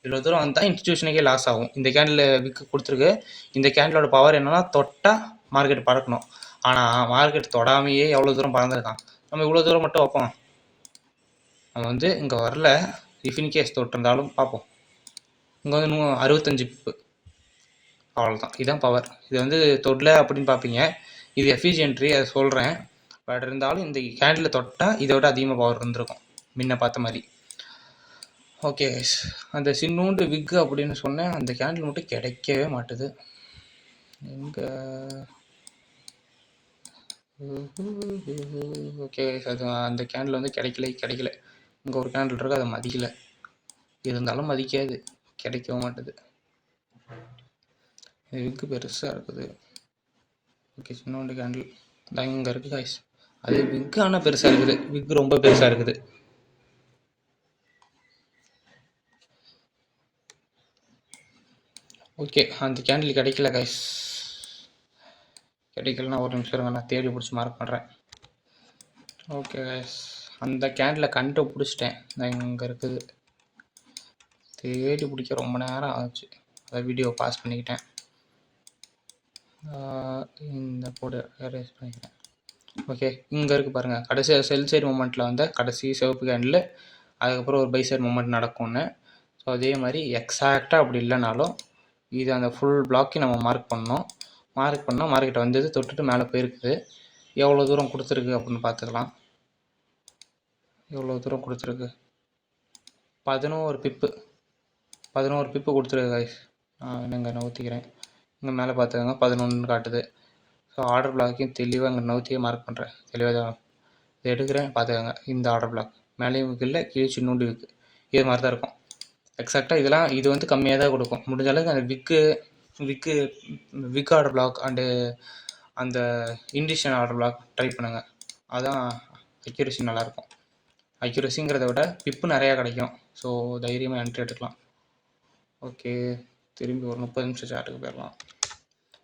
இவ்வளோ தூரம் வந்தால் இன்ஸ்டியூஷனுக்கே லாஸ் ஆகும். இந்த கேண்டில் விக்கு கொடுத்துருக்கு. இந்த கேண்டிலோட பவர் என்னன்னா தொட்டால் மார்க்கெட் பறக்கணும். ஆனால் மார்க்கெட் தொடாமையே எவ்வளோ தூரம் பறந்துருக்கான். நம்ம இவ்வளோ தூரம் மட்டும் வைப்போம். நம்ம வந்து இங்கே வரல. இன்கேஸ் தொட்டிருந்தாலும் பார்ப்போம். இங்கே வந்து 65 பிப்பு அவ்வளோதான். இதுதான் பவர். இது வந்து தொடல அப்படின்னு பார்ப்பீங்க. இது எஃபிஷியன்ட்ரி, அதை சொல்கிறேன். பட் இருந்தாலும் இந்த கேண்டில் தொட்டால் இதை விட அதிகமாக பவர் இருந்திருக்கும் முன்ன பார்த்த மாதிரி. ஓகே, அந்த சின்னூண்டு விக்கு அப்படின்னு சொன்னேன். அந்த கேண்டில் மட்டும் கிடைக்கவே மாட்டுது. எங்கே ஓகே, அது அந்த கேண்டில் வந்து கிடைக்கல. இங்கே ஒரு கேண்டில் இருக்குது, அதை மதிக்கலை. இருந்தாலும் மதிக்காது, கிடைக்கவும் மாட்டுது. இது விக்கு பெருசாக இருக்குது. ஓகே, சின்னோண்டு கேண்டில் தான் இங்கே இருக்குது காய்ஸ். அது விக்கு ஆனால் பெருசாக இருக்குது. விக்கு ரொம்ப பெருசாக இருக்குது. ஓகே, அந்த கேண்டில் கிடைக்கல காய்ஸ். கிடைக்கலன்னா ஒரு நிமிஷம் இருங்க, நான் தேடி பிடிச்சி மார்க் பண்ணுறேன். ஓகே கைஸ், அந்த கேண்டில் கண்டுபிடிச்சிட்டேன். நான் இங்கே இருக்குது, தேடி பிடிக்க ரொம்ப நேரம் ஆச்சு. அதை வீடியோ பாஸ் பண்ணிக்கிட்டேன். இந்த போர்டு எரேஸ் பண்ணிக்கிறேன். ஓகே, இங்கே இருக்குது பாருங்கள், கடைசி செல் சைடு மூமெண்ட்டில் வந்து கடைசி சிவப்பு கேண்டில், அதுக்கப்புறம் ஒரு பை சைடு மூமெண்ட் நடக்கும்னு. ஸோ அதே மாதிரி எக்ஸாக்டாக அப்படி இல்லைனாலும் இது அந்த ஃபுல் பிளாக்கையும் நம்ம மார்க் பண்ணோம். மார்க் பண்ணால் மார்க்கெட் வந்தது தொட்டுட்டு மேலே போயிருக்குது. எவ்வளோ தூரம் கொடுத்துருக்கு அப்படின்னு பார்த்துக்கலாம். எவ்வளோ தூரம் கொடுத்துருக்கு, 11 பிப்பு, 11 பிப்பு கொடுத்துருக்கு கைஸ். இங்கே நவுத்திக்கிறேன், இங்கே மேலே பார்த்துக்கோங்க 11 காட்டுது. ஸோ ஆர்டர் பிளாக்கையும் தெளிவாக இங்கே நவுத்தியே மார்க் பண்ணுறேன். தெளிவாக தான் இதை எடுக்கிறேன், பார்த்துக்கோங்க. இந்த ஆர்டர் பிளாக் மேலேயும் விற்கு இல்லை, கீழே சின்னூண்டு விற்கு, இது மாதிரி தான் இருக்கும். எக்ஸாக்டாக இதெல்லாம் இது வந்து கம்மியாக தான் கொடுக்கும். முடிஞ்ச அளவுக்கு அந்த விக்கு ஆர்டர் பிளாக் அண்டு அந்த இண்டிஷன் ஆர்டர் பிளாக் ட்ரை பண்ணுங்கள். அதுதான் அக்யூரசி நல்லாயிருக்கும். அக்யூரசிங்கிறத விட பிப்பு நிறையா கிடைக்கும். ஸோ தைரியமாக என்ட்ரி எடுக்கலாம். ஓகே, திரும்பி ஒரு 30 நிமிஷம் சார்ட்டுக்கு போயிடலாம்.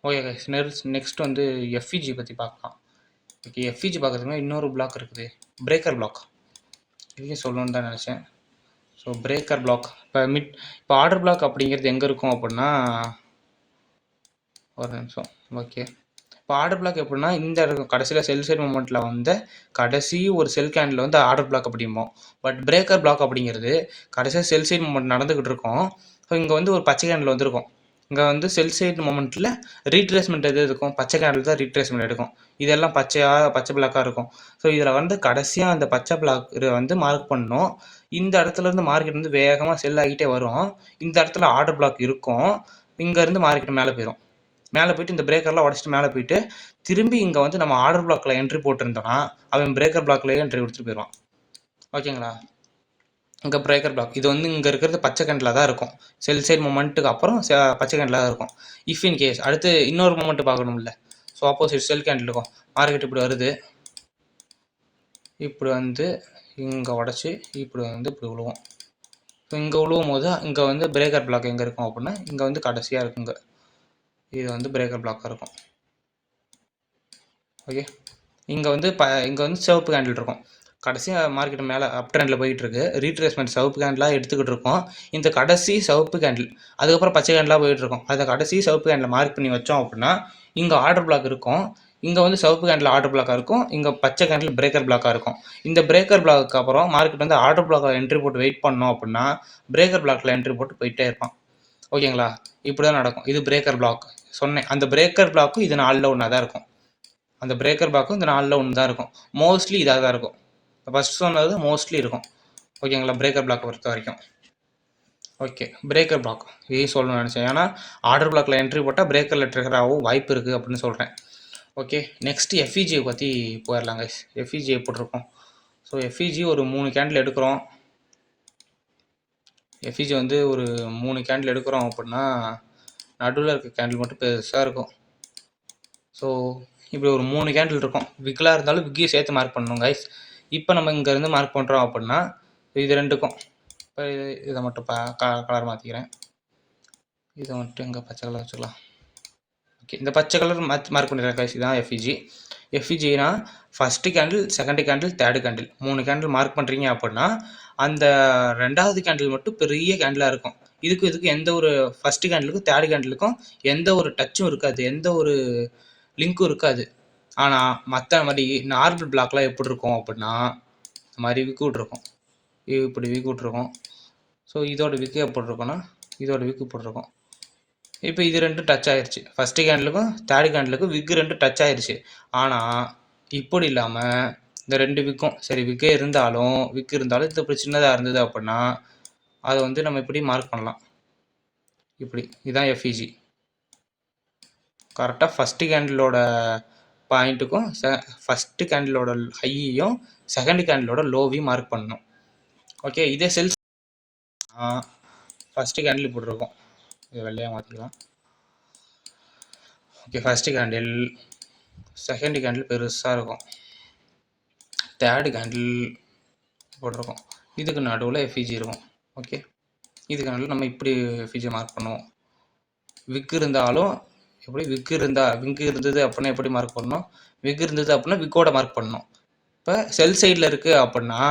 ஓகே கைஸ், நெக்ஸ்ட் வந்து எஃப்இஜி பற்றி பார்க்கலாம். ஓகே, எஃப்இஜி பார்க்குறதுக்கு இன்னொரு பிளாக் இருக்குது, பிரேக்கர் பிளாக். இதையும் சொல்லணுன்னு தான் நினச்சேன். ஸோ பிரேக்கர் பிளாக் இப்போ ஆர்டர் பிளாக் அப்படிங்கிறது எங்கே இருக்கும் அப்படின்னா, ஒரு நிமிஷம். ஓகே, இப்போ ஆர்டர் பிளாக் எப்படின்னா இந்த இருக்கும், கடைசியில் செல் சைட் மூமெண்ட்டில் வந்து கடைசி ஒரு செல் கேண்டில் வந்து ஆர்டர் பிளாக் அப்படிம்போம். பட் பிரேக்கர் பிளாக் அப்படிங்கிறது கடைசியாக செல் சைட் மூமெண்ட் நடந்துக்கிட்டு இருக்கும். ஸோ இங்கே வந்து ஒரு பச்சை கேண்டில் வந்துருக்கும். இங்கே வந்து செல் சைட் மூமெண்ட்டில் ரீட்ரேஸ்மெண்ட் எது இருக்கும், பச்சை கேண்டில் தான் ரீட்ரேஸ்மெண்ட் எடுக்கும். இதெல்லாம் பச்சை பிளாக்காக இருக்கும். ஸோ இதில் வந்து கடைசியாக அந்த பச்சை பிளாக் வந்து மார்க் பண்ணணும். இந்த இடத்துலேருந்து மார்க்கெட் வந்து வேகமாக செல் ஆகிட்டே வரும். இந்த இடத்துல ஆர்டர் பிளாக் இருக்கும். இங்கேருந்து மார்க்கெட் மேலே போயிடும். மேலே போயிட்டு இந்த பிரேக்கர்லாம் உடச்சிட்டு மேலே போயிட்டு திரும்பி இங்கே வந்து நம்ம ஆர்டர் பிளாக்ல என்ட்ரி போட்டிருந்தோம்னா அவன் பிரேக்கர் பிளாக்லேயே என்ட்ரி கொடுத்துட்டு போயிடுவான். ஓகேங்களா, இங்கே பிரேக்கர் பிளாக் இது வந்து இங்கே இருக்கிறது பச்சை கேண்டில் தான் இருக்கும். செல் சைட் மூமெண்ட்டுக்கு அப்புறம் பச்சை கேண்டில் தான் இருக்கும். இஃப் இன் கேஸ் அடுத்து இன்னொரு மூமெண்ட் பார்க்கணும்ல. ஸோ ஆப்போசிட் செல் கேண்டில் இருக்கும். மார்க்கெட் இப்படி வருது, இப்படி வந்து இங்கே உடச்சி இப்படி வந்து இப்படி விழுவோம். ஸோ இங்கே விழுவும் போது இங்கே வந்து பிரேக்கர் பிளாக் எங்கே இருக்கும் அப்படின்னா இங்கே வந்து கடைசியாக இருக்குங்க. இது வந்து பிரேக்கர் பிளாக்காக இருக்கும். ஓகே, இங்கே வந்து சிவப்பு கேண்டில் இருக்கும். கடைசியாக மார்க்கெட் மேலே அப் ட்ரெண்டில் போயிட்டு இருக்கு. ரீட்ரேஸ்மெண்ட் சிவப்பு கேண்டிலாக எடுத்துக்கிட்டு இருக்கோம். இந்த கடைசி சிவப்பு கேண்டில் அதுக்கப்புறம் பச்சை கேண்டிலாக போயிட்டு இருக்கோம். அதை கடைசி சிவப்பு கேண்டில் மார்க் பண்ணி வச்சோம் அப்படின்னா இங்கே ஆர்டர் பிளாக் இருக்கும். இங்கே வந்து சிவப்பு கேண்டில் ஆர்டர் பிளாக்காக இருக்கும். இங்கே பச்சை கேண்டில் பிரேக்கர் பிளாக்காக இருக்கும். இந்த பிரேக்கர் பிளாக்கு அப்புறம் மார்க்கெட் வந்து ஆர்டர் பிளாக்கில் என்ட்ரி போட்டு வெயிட் பண்ணோம் அப்படின்னா பிரேக்கர் பிளாக்கில் என்ட்ரி போட்டு போயிட்டே இருப்பான். ஓகேங்களா, இப்படி தான் நடக்கும். இது பிரேக்கர் பிளாக் சொன்னேன். அந்த பிரேக்கர் பிளாக்கும் இது 4ல் ஒன்றா தான் இருக்கும். அந்த பிரேக்கர் பிளாக்கும் இந்த 4ல் ஒன்று தான் இருக்கும். மோஸ்ட்லி இதாக தான் இருக்கும். ஃபஸ்ட் சொன்னது மோஸ்ட்லி இருக்கும். ஓகேங்களா, பிரேக்கர் பிளாக் பொறுத்த வரைக்கும். ஓகே, பிரேக்கர் பிளாக் இதையும் சொல்லணும்னு நினச்சேன். ஏன்னா ஆர்டர் பிளாக்ல என்ட்ரி போட்டால் பிரேக்கரில் ட்ரிகர் ஆகும் வாய்ப்பு இருக்குது அப்படின்னு சொல்கிறேன். ஓகே, நெக்ஸ்ட் எஃப்இஜியை பற்றி போயிடலாங்க. எஃப்இஜி எப்படி இருக்கும்? ஸோ எஃப்இஜி ஒரு 3 கேண்டில் எடுக்கிறோம். எஃப்இஜி வந்து ஒரு 3 கேண்டில் எடுக்கிறோம் அப்படின்னா நடுவில் இருக்க கேண்டில் மட்டும் பெருசாக இருக்கும். ஸோ இப்படி ஒரு 3 கேண்டில் இருக்கும். விக்கலாக இருந்தாலும் விக்கியை சேர்த்து மார்க் பண்ணணும் கைஸ். இப்போ நம்ம இங்கேருந்து மார்க் பண்ணுறோம் அப்படின்னா இது ரெண்டுக்கும் இப்போ இதை மட்டும் கலர் மாற்றிக்கிறேன். இதை மட்டும் இங்கே பச்சை கலர் வச்சுக்கலாம். ஓகே, இந்த பச்சை கலர் மார்க் பண்ணிடுறேன் கைஸ். இதுதான் எஃப்இஜி. எஃப்இஜினா first candle, second candle, third candle 3 candle mark பண்ணுறீங்க அப்படின்னா அந்த 2வது கேண்டில் மட்டும் பெரிய கேண்டிலாக இருக்கும். இதுக்கு எந்த ஒரு ஃபஸ்ட்டு கேண்டிலுக்கும் தேர்டு கேண்டிலுக்கும் எந்த ஒரு டச்சும் இருக்காது, எந்த ஒரு லிங்க்கும் இருக்காது. ஆனால் மற்ற மாதிரி நார்மல் பிளாக்லாம் எப்படி இருக்கும் அப்படின்னா இந்த மாதிரி விக்கு விட்ருக்கும், இப்படி விக்கு விட்ருக்கும். ஸோ இதோட விக்கு எப்படி இருக்கும்னா இதோட விக்கு போட்டிருக்கும். இப்போ இது ரெண்டும் டச் ஆயிடுச்சு. ஃபஸ்ட்டு கேண்டிலுக்கும் தேர்டு கேண்டிலுக்கும் விக்கு ரெண்டும் டச் ஆயிடுச்சு. ஆனால் இப்படி இல்லாமல் இந்த 2 விக்கும் சரி விக்கு இருந்தாலும் இது இப்படி சின்னதாக இருந்தது அப்படின்னா அதை வந்து நம்ம இப்படி மார்க் பண்ணலாம். இப்படி இதுதான் எஃப்இஜி. கரெக்டாக ஃபஸ்ட்டு கேண்டிலோட பாயிண்ட்டுக்கும் ஃபஸ்ட்டு கேண்டிலோட ஹையையும் செகண்ட் கேண்டிலோட லோவையும் மார்க் பண்ணணும். ஓகே, இதே செல்ஸ் ஃபஸ்ட்டு கேண்டில் போட்டிருக்கோம். இது வெள்ளையாக மாற்றிக்கலாம். Okay, first candle, second candle பெருசாக இருக்கும், தேர்டு கேண்டில் போட்டிருக்கோம். இதுக்கு நடுவில் எஃப்இஜி இருக்கும். ஓகே, இதுக்கு நடுவில் நம்ம இப்படி எஃப்இஜி மார்க் பண்ணுவோம். விக்கு இருந்தாலும் எப்படி விக்கு இருந்தது அப்படின்னா எப்படி மார்க் பண்ணணும், விக்கு இருந்தது அப்படின்னா விக்கோட மார்க் பண்ணணும். இப்போ செல் சைடில் இருக்குது அப்படின்னா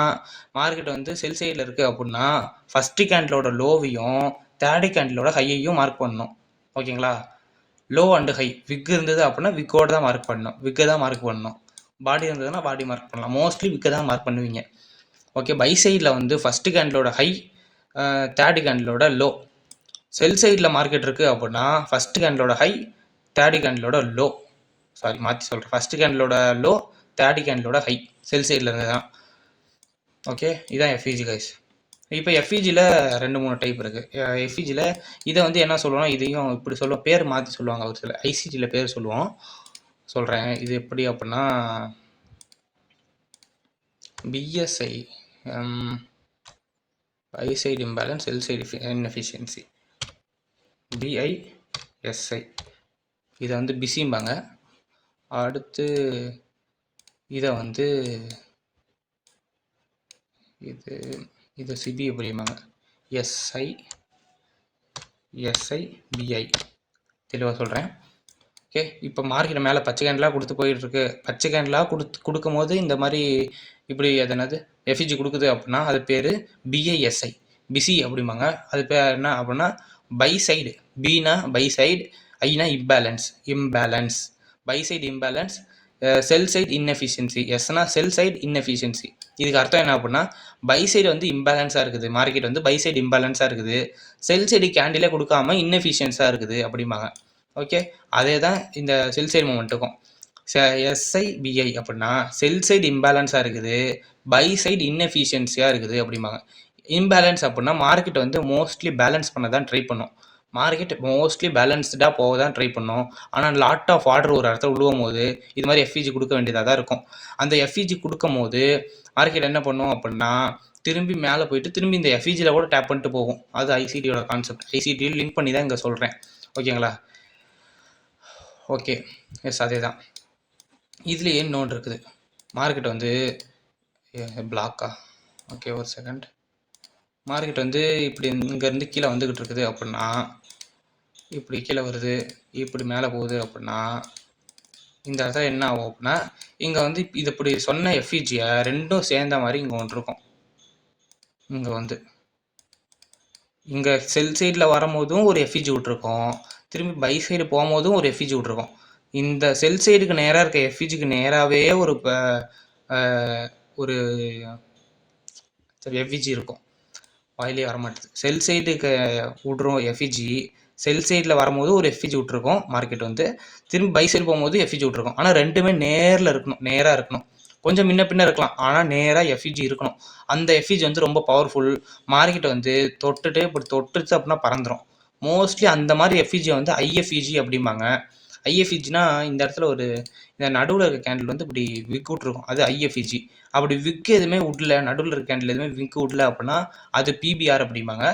மார்க்கெட் வந்து செல் சைடில் இருக்குது அப்படின்னா ஃபஸ்ட்டு கேண்டிலோட லோவையும் தேர்டு கேண்டிலோட ஹையையும் மார்க் பண்ணணும். ஓகேங்களா? லோ அண்டு ஹை விக் இருந்தது அப்படின்னா விக்கோட தான் மார்க் பண்ணணும். விக்கை தான் மார்க் பண்ணணும். பாடி இருந்ததுன்னா பாடி மார்க் பண்ணலாம். மோஸ்ட்லி விக்கை தான் மார்க் பண்ணுவீங்க. ஓகே, பை சைடில் வந்து ஃபஸ்ட்டு கேண்டிலோட ஹை, தேர்டு கேண்டிலோட லோ. செல் சைடில் மார்க்கெட் இருக்குது அப்படின்னா ஃபஸ்ட்டு கேண்டிலோட ஹை, தேர்டு கேண்டிலோட லோ. சாரி, மாற்றி சொல்கிறேன். ஃபஸ்ட்டு கேண்டிலோட லோ, தேர்டு கேண்டிலோட ஹை செல் சைடில் இருந்து தான். ஓகே, இதுதான் எஃப்இஜி கைஸ். இப்போ எஃப்இஜியில் 2-3 டைப் இருக்குது. எஃப்இஜியில் இதை வந்து என்ன சொல்லுவோம்னா, இதையும் இப்படி சொல்லுவோம், பேர் மாற்றி சொல்லுவாங்க ஒரு சில. ஐசிடியில் பேர் சொல்லுவோம், சொல்கிறேன். இது எப்படி அப்படின்னா BSI, buy side imbalance, sell side inefficiency, BISI. இதை வந்து பிசிம்பாங்க. அடுத்து இதை வந்து இது சிபி அப்படிம்பாங்க. எஸ்ஐபிஐ தெளிவாக சொல்கிறேன். ஓகே, இப்போ மார்க்கெட் மேலே பச்சை கேண்டலாக கொடுத்து போயிட்டுருக்கு. பச்சை கேண்டலாக கொடுக்கும் போது இந்த மாதிரி இப்படி அது என்னது எஃப்இஜி கொடுக்குது அப்படின்னா அது பேர் பிஐஎஸ்ஐ, பிசி அப்படிம்பாங்க. அது பேர் என்ன அப்படின்னா பை சைடு. பினா பை சைடு, ஐனா imbalance. Buy side imbalance, sell side inefficiency. எஸ்னா செல் சைடு இன்எஃபிஷியன்சி. இதுக்கு அர்த்தம் என்ன அப்படின்னா பை சைடு வந்து இம்பேலன்ஸாக இருக்குது, மார்க்கெட் வந்து பை சைடு இம்பேலன்ஸாக இருக்குது, செல் சைடு கேண்டிலே கொடுக்காம இன்எஃபிஷியன்ஸாக இருக்குது அப்படிம்பாங்க. ஓகே, அதே தான் இந்த செல் சைடு மூமெண்ட்டுக்கும். எஸ்ஐபிஐ அப்படின்னா செல் சைடு இம்பேலன்ஸாக இருக்குது, பை சைடு இன்எஃபிஷியன்சியாக இருக்குது அப்படிம்பாங்க. இம்பேலன்ஸ் அப்படின்னா மார்க்கெட் வந்து மோஸ்ட்லி பேலன்ஸ் பண்ண தான் ட்ரை பண்ணும். மார்க்கெட் மோஸ்ட்லி பேலன்ஸ்டாக போக தான் ட்ரை பண்ணும். ஆனால் லாட் ஆஃப் ஆர்டர் ஒரு இடத்துல விழுவும் போது இது மாதிரி எஃப்இஜி கொடுக்க வேண்டியதாக தான் இருக்கும். அந்த எஃப்இஜி கொடுக்கும் போது மார்க்கெட் என்ன பண்ணும் அப்படின்னா திரும்பி மேலே போயிட்டு திரும்பி இந்த எஃப்இஜியில் கூட டேப் பண்ணிட்டு போகும். அது ஐசிடியோட கான்செப்ட். ஐசிடியில் லிங்க் பண்ணி தான் இங்கே சொல்கிறேன். ஓகேங்களா? ஓகே, எஸ், அதே தான். இதுலேயே இன்னொன்று இருக்குது. மார்க்கெட் வந்து பிளாக்கா? ஓகே, ஒரு செகண்ட். மார்க்கெட் வந்து இப்படி இங்கேருந்து கீழே வந்துக்கிட்டு இருக்குது அப்படின்னா இப்படி கீழே வருது, இப்படி மேலே போகுது அப்படின்னா இந்த இடத்துல என்ன ஆகும் அப்படின்னா இங்கே வந்து இது இப்படி சொன்ன எஃப்இஜியை ரெண்டும் சேர்ந்த மாதிரி இங்கே ஒன்று இருக்கும். இங்கே வந்து இங்கே செல் சைடில் வரும்போதும் ஒரு எஃப்இஜி விட்ருக்கோம், திரும்பி பை சைடு போகும்போதும் ஒரு எஃப்இஜி விட்ருக்கோம். இந்த செல் சைடுக்கு நேராக இருக்க எஃப்இஜிக்கு நேராகவே ஒரு எஃப்இஜி இருக்கும். வாயிலே வரமாட்டுது. செல் சைடுக்கு விட்றோம் எஃப்இஜி, செல் சைடில் வரும்போது ஒரு எஃப்இஜி விட்ருக்கோம் மார்க்கெட் வந்து, திரும்பி பை சைடு போகும்போது எஃப்இஜி விட்ருக்கோம். ஆனால் ரெண்டுமே நேரில் இருக்கணும், நேராக இருக்கணும். கொஞ்சம் முன்ன பின்ன இருக்கலாம், ஆனால் நேராக எஃப்இஜி இருக்கணும். அந்த எஃப்இஜி வந்து ரொம்ப பவர்ஃபுல். மார்க்கெட்டை வந்து தொட்டுட்டு இப்படி தொட்டுச்சு அப்படின்னா பறந்துடும். மோஸ்ட்லி அந்த மாதிரி எஃப்இஜி வந்து ஐஎஃப்இஜி அப்படிம்பாங்க. ஐஎஃப்இஜினா இந்த இடத்துல ஒரு இந்த நடுவில் இருக்க கேண்டில் வந்து இப்படி விக் விட்ருக்கும், அது ஐஎஃப்இஜி. அப்படி விக் எதுவுமே விடல, நடுவில் இருக்க கேண்டில் எதுவுமே விக் விடல அப்படின்னா அது பிபிஆர் அப்படிம்பாங்க.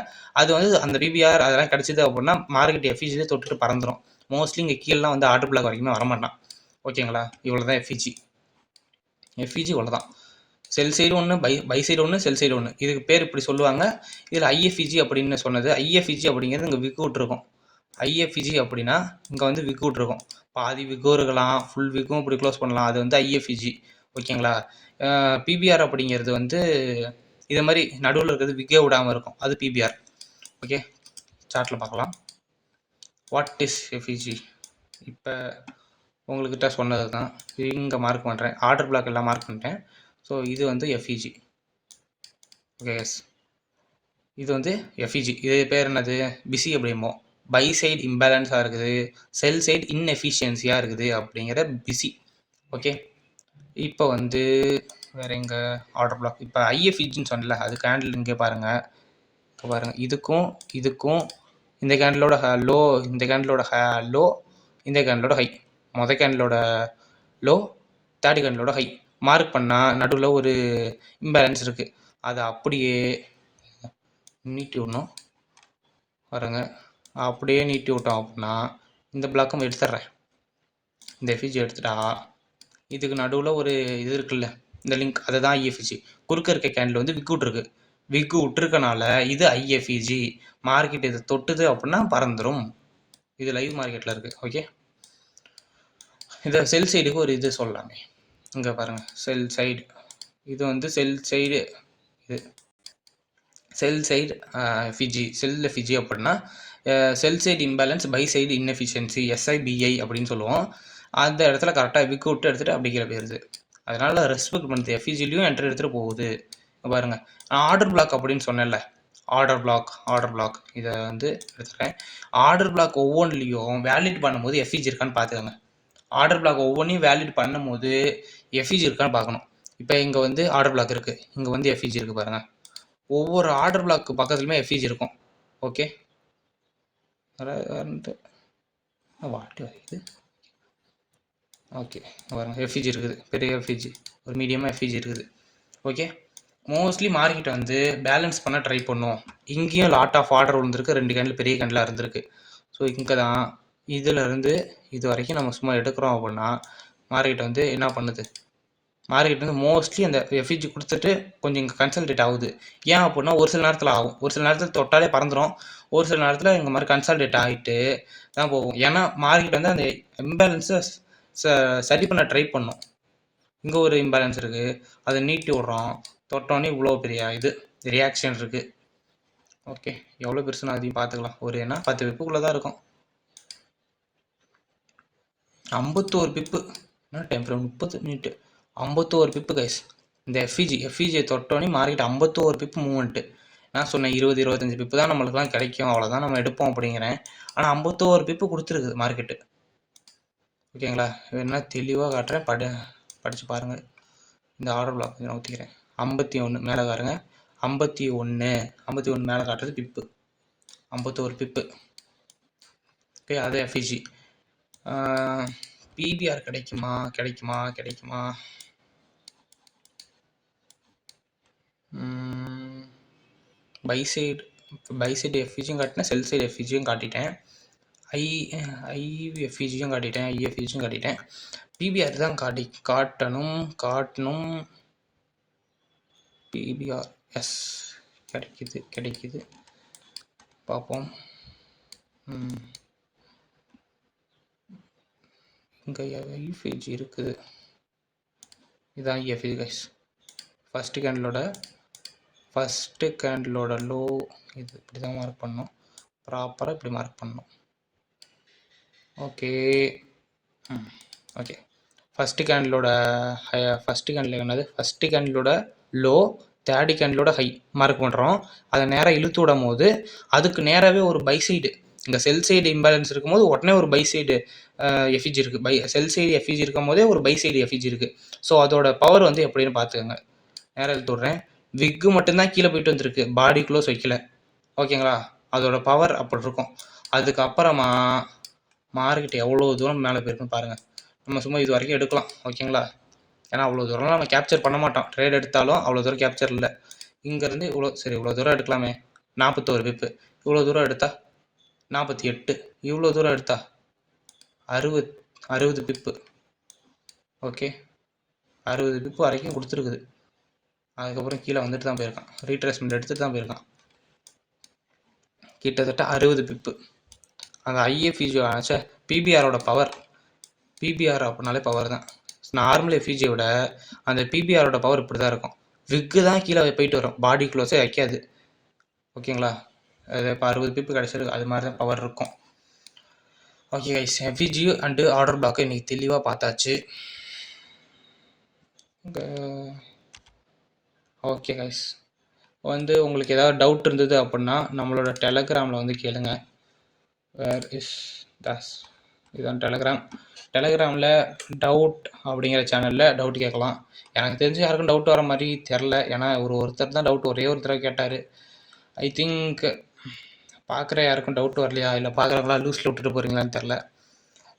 அது வந்து அந்த பிபிஆர் அதெல்லாம் கிடச்சிது அப்படின்னா மார்க்கெட் எஃப்இஜிலே தொட்டுட்டு பறந்துடும். மோஸ்ட்லி இங்கே கீழெலாம் வந்து ஆர்டர் பிளாக் வரைக்குமே வரமாட்டான். ஓகேங்களா? இவ்வளோ தான் எஃப்இஜி. இவ்வளோ தான். செல் சைடு ஒன்று, பை சைடு ஒன்று, செல் சைடு ஒன்று. இதுக்கு பேர் இப்படி சொல்லுவாங்க. இதில் ஐஎஃப்இஜி அப்படின்னு சொன்னது, ஐஎஃப்இஜி அப்படிங்கிறது இங்கே விக் விட்ருக்கும். ஐஎஃப்இஜி அப்படின்னா இங்கே வந்து விக் விட்ருக்கும். பாதி விக்கும் இருக்கலாம், ஃபுல் விக்கும் இப்படி க்ளோஸ் பண்ணலாம். அது வந்து ஐஎஃப்இஜி. ஓகேங்களா? பிபிஆர் அப்படிங்கிறது வந்து இதை மாதிரி நடுவில் இருக்கிறது விக்கே விடாமல் இருக்கும், அது பிபிஆர். ஓகே, சார்ட்டில் பார்க்கலாம். What is FEG? இப்போ உங்கள்கிட்ட சொன்னது தான் இங்கே மார்க் பண்ணுறேன். ஆர்டர் பிளாக் எல்லாம் மார்க் பண்ணிட்டேன். ஸோ இது வந்து எஃப்இஜி. ஓகே, எஸ், இது வந்து எஃப்இஜி. இது பேர் என்னது? பிசி அப்படிம்போம். பை சைடு இம்பேலன்ஸாக இருக்குது, செல் சைடு இன்எஃபிஷியன்சியாக இருக்குது அப்படிங்கிற பிசி. ஓகே, இப்போ வந்து வேறு எங்கே ஆர்டர் பிளாக்? இப்போ ஐஎஃப்இஜின்னு சொன்னல, அது கேண்டில் இங்கே பாருங்கள். இப்போ பாருங்கள், இதுக்கும் இந்த கேண்டிலோட லோ, இந்த கேண்டிலோட லோ, இந்த கேண்டிலோட ஹை. மொதல் கேண்டிலோட லோ, தேர்ட் கேண்டிலோட ஹை மார்க் பண்ணால் நடுவில் ஒரு இம்பேலன்ஸ் இருக்குது. அதை அப்படியே நீட்டி விடணும். பாருங்க, அப்படியே நீட்டி விட்டோம் அப்படின்னா இந்த பிளாக்கும் எடுத்துட்றேன். இந்த எஃப்இஜி எடுத்துட்டா இதுக்கு நடுவில் ஒரு இது இருக்குல்ல, இந்த லிங்க், அதை தான் ஐஎஃப்இஜி. குறுக்க இருக்க கேண்டில் வந்து விக்கு விட்ருக்கு. விக்கு விட்டுருக்கனால இது ஐஎஃப்இஜி. மார்க்கெட் இது தொட்டுது அப்படின்னா பறந்துடும். இது லைவ் மார்க்கெட்டில் இருக்குது. ஓகே, இதை செல் சைடுக்கு ஒரு இது சொல்லலாமே. இங்கே பாருங்கள், செல் சைடு இது வந்து செல் சைடு இது sell side FVG sell FVG அப்படின்னா sell side imbalance buy side inefficiency SIBI அப்படின்னு சொல்லுவோம். அந்த இடத்துல கரெக்டாக விக்கு விட்டு எடுத்துகிட்டு அப்படி கீழே போயிருது. அதனால் ரெஸ்பெக்ட் பண்ணுது. எஃப்இஜிலையும் என்ட்ரி எடுத்துகிட்டு போகுது. பாருங்கள், நான் ஆர்டர் பிளாக் அப்படின்னு சொன்னேன்ல, ஆர்டர் பிளாக் இதை வந்து எடுத்துக்கிறேன். ஆர்டர் பிளாக் ஒவ்வொன்றிலையும் வேலிட் பண்ணும்போது எஃப்இஜி இருக்கான்னு பார்த்துக்கோங்க. ஆர்டர் பிளாக் ஒவ்வொன்றையும் வேலிட் பண்ணும்போது எஃப்இஜி இருக்கான்னு பார்க்கணும். இப்போ இங்கே வந்து ஆர்டர் பிளாக் இருக்குது, இங்கே வந்து எஃப்இஜி இருக்குது பாருங்கள். ஒவ்வொரு ஆர்டர் பிளாக் பக்கத்துலையுமே எஃப்இஜி இருக்கும். ஓகே, வாட்டு இது ஓகே பாருங்கள், எஃப்இஜி இருக்குது, பெரிய எஃப்இஜி, ஒரு மீடியமாக எஃப்இஜி இருக்குது. ஓகே, மோஸ்ட்லி மார்க்கெட்டை வந்து பேலன்ஸ் பண்ண ட்ரை பண்ணுவோம். இங்கேயும் லாட் ஆஃப் ஆர்டர் விழுந்திருக்கு, 2 கேண்டில் பெரிய கேண்டில் இருந்திருக்கு. ஸோ இங்கே தான் இதிலேருந்து இது வரைக்கும் நம்ம சும்மா எடுக்கிறோம் அப்படின்னா மார்க்கெட் வந்து என்ன பண்ணுது, மார்க்கெட் வந்து மோஸ்ட்லி அந்த எஃப்இஜி கொடுத்துட்டு கொஞ்சம் இங்கே கன்சல்டேட் ஆகுது. ஏன் அப்படின்னா ஒரு சில நேரத்தில் ஆகும், ஒரு சில நேரத்தில் தொட்டாலே பறந்துடும், ஒரு சில நேரத்தில் இந்த மாதிரி கன்சல்டேட் ஆகிட்டு தான் போகும். ஏன்னா மார்க்கெட் வந்து அந்த இம்பேலன்ஸை சரி பண்ண ட்ரை பண்ணும். இங்கே ஒரு இம்பேலன்ஸ் இருக்குது, அதை நீட்டி விட்றோம், தொட்டோன்னே இவ்வளோ பெரிய இது ரியாக்ஷன் இருக்குது. ஓகே, எவ்வளோ பெருசுன்னு அதையும் பார்த்துக்கலாம். ஒரு ஏன்னா 10 பிப்புக்குள்ளே தான் இருக்கும். 51 பிப்பு, என்ன டைம் ஃப்ரேம் 30 மினிட்டு, 51 பிப்பு கைஸ். இந்த எஃப்இஜியை தொட்டோன்னே மார்க்கெட் 51 பிப்பு மூவ்மெண்ட்டு. நான் சொன்னேன் 20-25 பிப்பு தான் நம்மளுக்குலாம் கிடைக்கும், அவ்வளோதான் நம்ம எடுப்போம் அப்படிங்கிறேன். ஆனால் 51 பிப்பு கொடுத்துருக்குது மார்க்கெட்டு. ஓகேங்களா, என்ன தெளிவாக காட்டுறேன், படித்து பாருங்கள். இந்த ஆர்டர் பிளாக் நான் ஊற்றிக்கிறேன். 51 மேலே காருங்க, 51 மேலே காட்டுறது பிப்பு, 51 பிப்பு. ஓகே, அது எஃப்இஜி. பிபிஆர் கிடைக்குமா? பை சைடு எஃப்இஜியும் காட்டினேன், செல் சைடு எஃப்இஜியும் காட்டிட்டேன், ஐஎஃப்இஜியும் காட்டிட்டேன். பிபிஆர் தான் காட்டணும். பிபிஆர் எஸ் கிடைக்குது பார்ப்போம். இங்கே ஐஎஃப்இஜி இருக்குது, இதுதான் ஐஎஃப்இஜி கைஸ். ஃபஸ்ட்டு கேண்டிலோட லோ இது இப்படி தான் மார்க் பண்ணணும், ப்ராப்பராக இப்படி மார்க் பண்ணணும். ஓகே, ஃபஸ்ட்டு கேண்டிலோட என்னது, ஃபஸ்ட்டு கேண்டிலோட லோ, தேர்டு கேண்டிலோட ஹை மார்க் பண்ணுறோம். அதை நேராக இழுத்து விடும் போது அதுக்கு நேராகவே ஒரு பை சைடு, இங்கே செல் சைடு இம்பேலன்ஸ் இருக்கும்போது உடனே ஒரு பை சைடு எஃப்இஜி இருக்குது, செல் சைடு எஃப்இஜி இருக்கும் போதே ஒரு பை சைடு எஃப்இஜி இருக்குது. ஸோ அதோட பவர் வந்து எப்படின்னு பார்த்துக்கோங்க. நேராக இழுத்து விட்றேன், விக்கு மட்டும்தான் கீழே போயிட்டு வந்துருக்கு, பாடி க்ளோஸ் வைக்கல. ஓகேங்களா, அதோட பவர் அப்படி இருக்கும். அதுக்கப்புறமா மார்க்கெட் எவ்வளோ தூரம் மேலே போயிருக்குன்னு பாருங்கள். நம்ம சும்மா இது வரைக்கும் எடுக்கலாம். ஓகேங்களா, ஏன்னா அவ்வளோ தூரம்லாம் நம்ம கேப்சர் பண்ண மாட்டோம், ட்ரேட் எடுத்தாலும் அவ்வளோ தூரம் கேப்சர் இல்லை. இங்கேருந்து இவ்வளோ தூரம் எடுக்கலாமே, 41 பிப்பு. இவ்வளோ தூரம் எடுத்தா 48, இவ்வளோ தூரம் எடுத்தா 60 பிப்பு. ஓகே, 60 பிப்பு வரைக்கும் கொடுத்துருக்குது. அதுக்கப்புறம் கீழே வந்துட்டு தான் போயிருக்கான், ரீட்ரேஸ்மெண்ட் எடுத்துகிட்டு தான் போயிருக்கான். கிட்டத்தட்ட 60 பிப்பு. அந்த ஐஎஃப்இஜி பிபிஆரோட பவர், பிபிஆர் அப்படின்னாலே பவர் தான். நார்மல் எஃப்இஜியை விட அந்த பிபிஆரோட பவர் இப்படி தான் இருக்கும். விக்கு தான் கீழே போயிட்டு வரும், பாடி க்ளோஸே வைக்காது. ஓகேங்களா, அது இப்போ 60 பிப்பு கிடச்சிருக்கு, அது மாதிரி தான் பவர் இருக்கும். Okay guys, FEG and order பிளாக்கை இன்றைக்கி தெளிவாக பார்த்தாச்சு. ஓகே கைஸ், வந்து உங்களுக்கு ஏதாவது டவுட் இருந்தது அப்படின்னா நம்மளோட டெலகிராமில் வந்து கேளுங்க. வேர் இஸ் தாஸ், இதுதான் டெலகிராமில் டவுட் அப்படிங்கிற சேனலில் டவுட் கேட்கலாம். எனக்கு தெரிஞ்சு யாருக்கும் டவுட் வர மாதிரி தெரில, ஏன்னா ஒருத்தர் தான் டவுட் ஒரே ஒருத்தர் கேட்டார். ஐ திங்க் பார்க்குற யாருக்கும் டவுட் வரலையா, இல்லை பார்க்குறவங்களா லூஸில் விட்டுட்டு போகிறீங்களான்னு தெரில.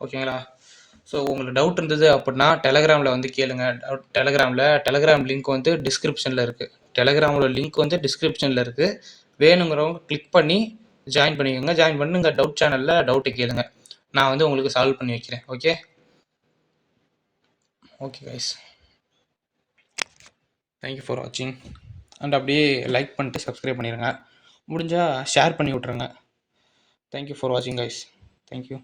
ஓகேங்களா, ஸோ உங்களுக்கு டவுட் இருந்தது அப்படின்னா டெலகிராமில் வந்து கேளுங்க. டெலகிராம் லிங்க் வந்து டிஸ்கிரிப்ஷனில் இருக்குது. டெலகிராமோட லிங்க் வந்து டிஸ்கிரிப்ஷனில் இருக்குது. வேணுங்கிறவங்க கிளிக் பண்ணி ஜாயின் பண்ணிக்கோங்க. ஜாயின் பண்ணி உங்கள் டவுட் சேனலில் டவுட்டை கேளுங்க, நான் வந்து உங்களுக்கு சால்வ் பண்ணி வைக்கிறேன். ஓகே கைஸ், தேங்க்யூ ஃபார் வாட்சிங். அண்ட் அப்படியே லைக் பண்ணிட்டு சப்ஸ்கிரைப் பண்ணிடுங்க, முடிஞ்சால் ஷேர் பண்ணி விட்ருங்க. தேங்க்யூ ஃபார் வாட்சிங் கைஸ், தேங்க்யூ.